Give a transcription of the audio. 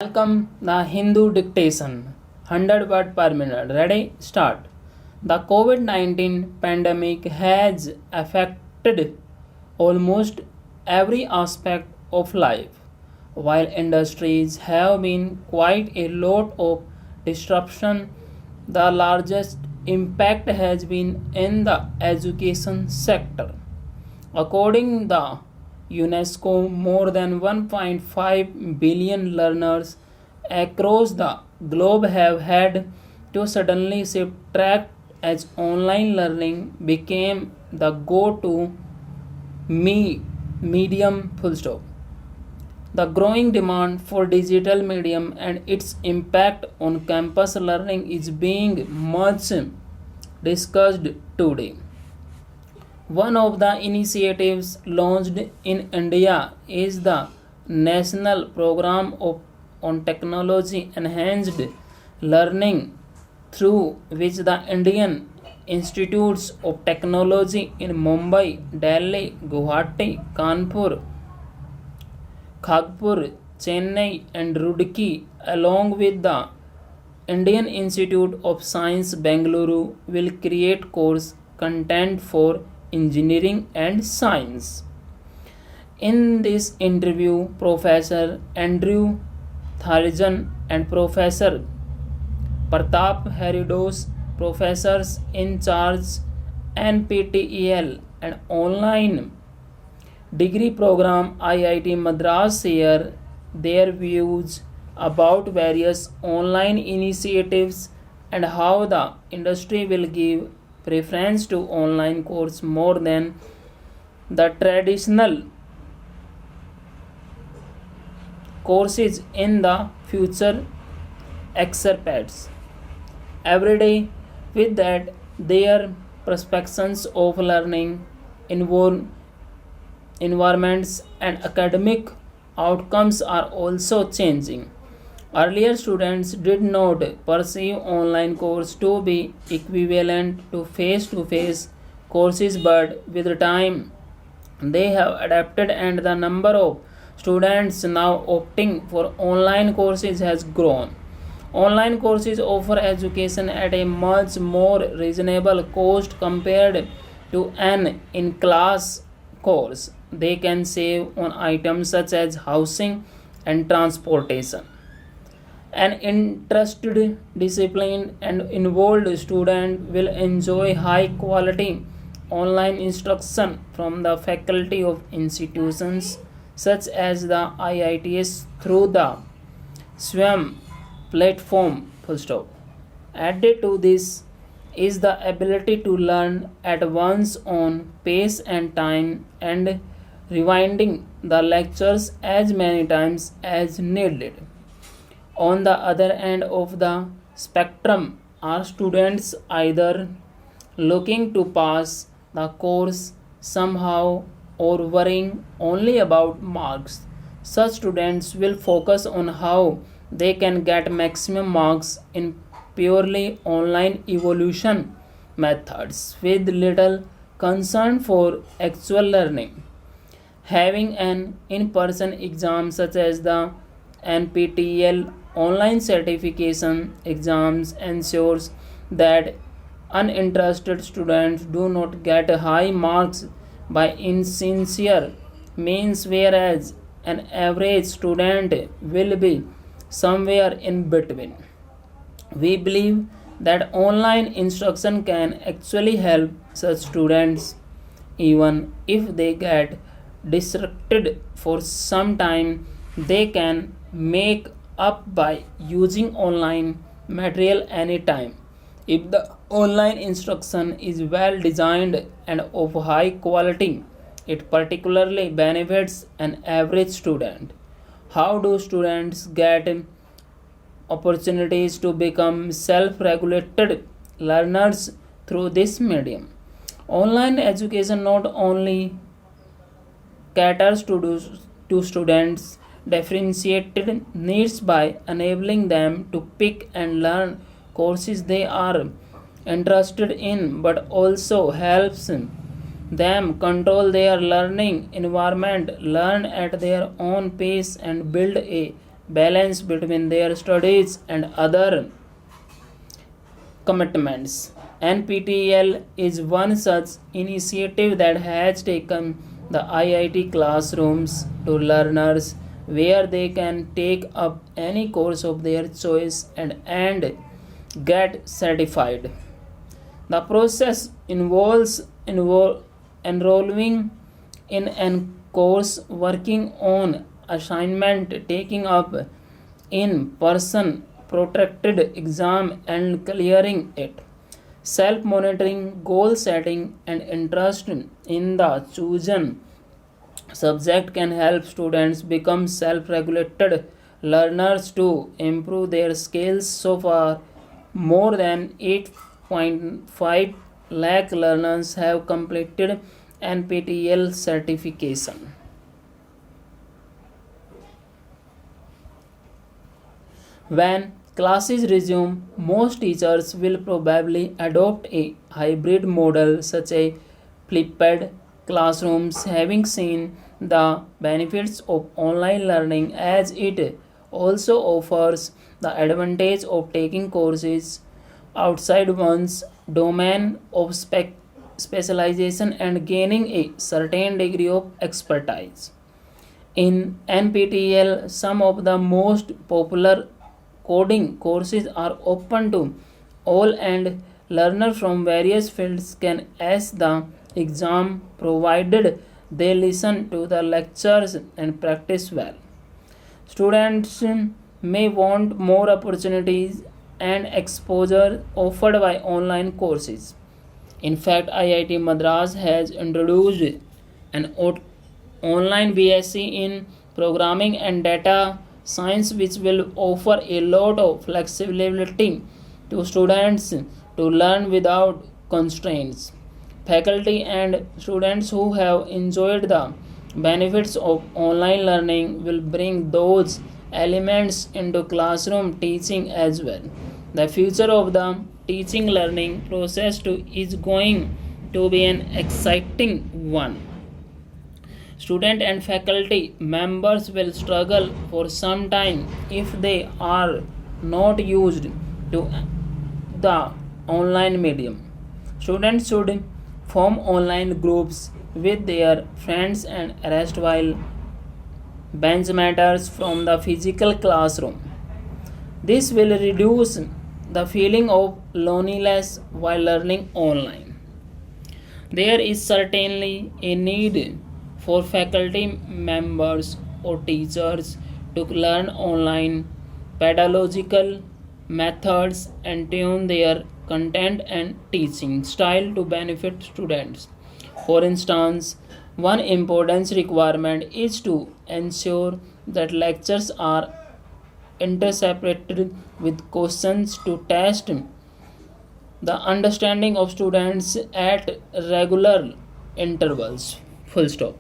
Welcome the Hindu dictation 100 word per minute. Ready? Start. The COVID 19 pandemic has affected almost every aspect of life. While industries have been quite a lot of disruption, the largest impact has been in the education sector. According to the UNESCO, more than 1.5 billion learners across the globe have had to suddenly shift track as online learning became the go-to medium full stop. The growing demand for digital medium and its impact on campus learning is being much discussed today. One of the initiatives launched in India is the National Program on Technology Enhanced Learning, through which the Indian Institutes of Technology in Mumbai, Delhi, Guwahati, Kanpur, Khagpur, Chennai, and Roorkee, along with the Indian Institute of Science Bengaluru, will create course content for engineering and science. In this interview, Professor Andrew Tharijan and Professor Pratap Haridos, professors in charge NPTEL and online degree program IIT Madras, share their views about various online initiatives and how the industry will give preference to online course more than the traditional courses in the future excerpts. Every day, with that, their perceptions of learning, involve environments, and academic outcomes are also changing. Earlier, students did not perceive online course to be equivalent to face-to-face courses, but with time, they have adapted, and the number of students now opting for online courses has grown. Online courses offer education at a much more reasonable cost compared to an in class course. They can save on items such as housing and transportation. An interested, disciplined, and involved student will enjoy high quality online instruction from the faculty of institutions such as the IITs through the SWAM platform. Full stop. Added to this is the ability to learn at one's own pace and time, and rewinding the lectures as many times as needed. On the other end of the spectrum are students either looking to pass the course somehow or worrying only about marks. Such students will focus on how they can get maximum marks in purely online evaluation methods with little concern for actual learning. Having an in person exam such as the NPTEL online certification exams ensures that uninterested students do not get high marks by insincere means, whereas an average student will be somewhere in between. We believe that online instruction can actually help such students even if they get distracted for some time. They can make up by using online material anytime. If the online instruction is well designed and of high quality, it particularly benefits an average student. How do students get opportunities to become self regulated learners through this medium? Online education not only caters to students' differentiated needs by enabling them to pick and learn courses they are interested in, but also helps them control their learning environment, learn at their own pace, and build a balance between their studies and other commitments. NPTEL is one such initiative that has taken the IIT classrooms to learners where they can take up any course of their choice and get certified. The process involves enrolling in a course, working on assignment, taking up in person protracted exam and clearing it. Self monitoring, goal setting, and interest in the chosen subject can help students become self regulated learners to improve their skills. So far, more than 8.5 lakh learners have completed NPTEL certification. When classes resume, most teachers will probably adopt a hybrid model such as flipped classrooms, having seen the benefits of online learning as it also offers the advantage of taking courses outside one's domain of specialization and gaining a certain degree of expertise. In NPTEL, some of the most popular coding courses are open to all, and learners from various fields can ace the exam provided they listen to the lectures and practice well. Students may want more opportunities and exposure offered by online courses. In fact, IIT Madras has introduced an online BSc in programming and data science, which will offer a lot of flexibility to students to learn without constraints. Faculty and students who have enjoyed the benefits of online learning will bring those elements into classroom teaching as well. The future of the teaching learning process is going to be an exciting one. Student and faculty members will struggle for some time if they are not used to the online medium. Students should form online groups with their friends and rest while bench matters from the physical classroom. This will reduce the feeling of loneliness while learning online. There is certainly a need for faculty members or teachers to learn online pedagogical methods and tune their content and teaching style to benefit students. For instance, one important requirement is to ensure that lectures are interseparated with questions to test the understanding of students at regular intervals. Full stop.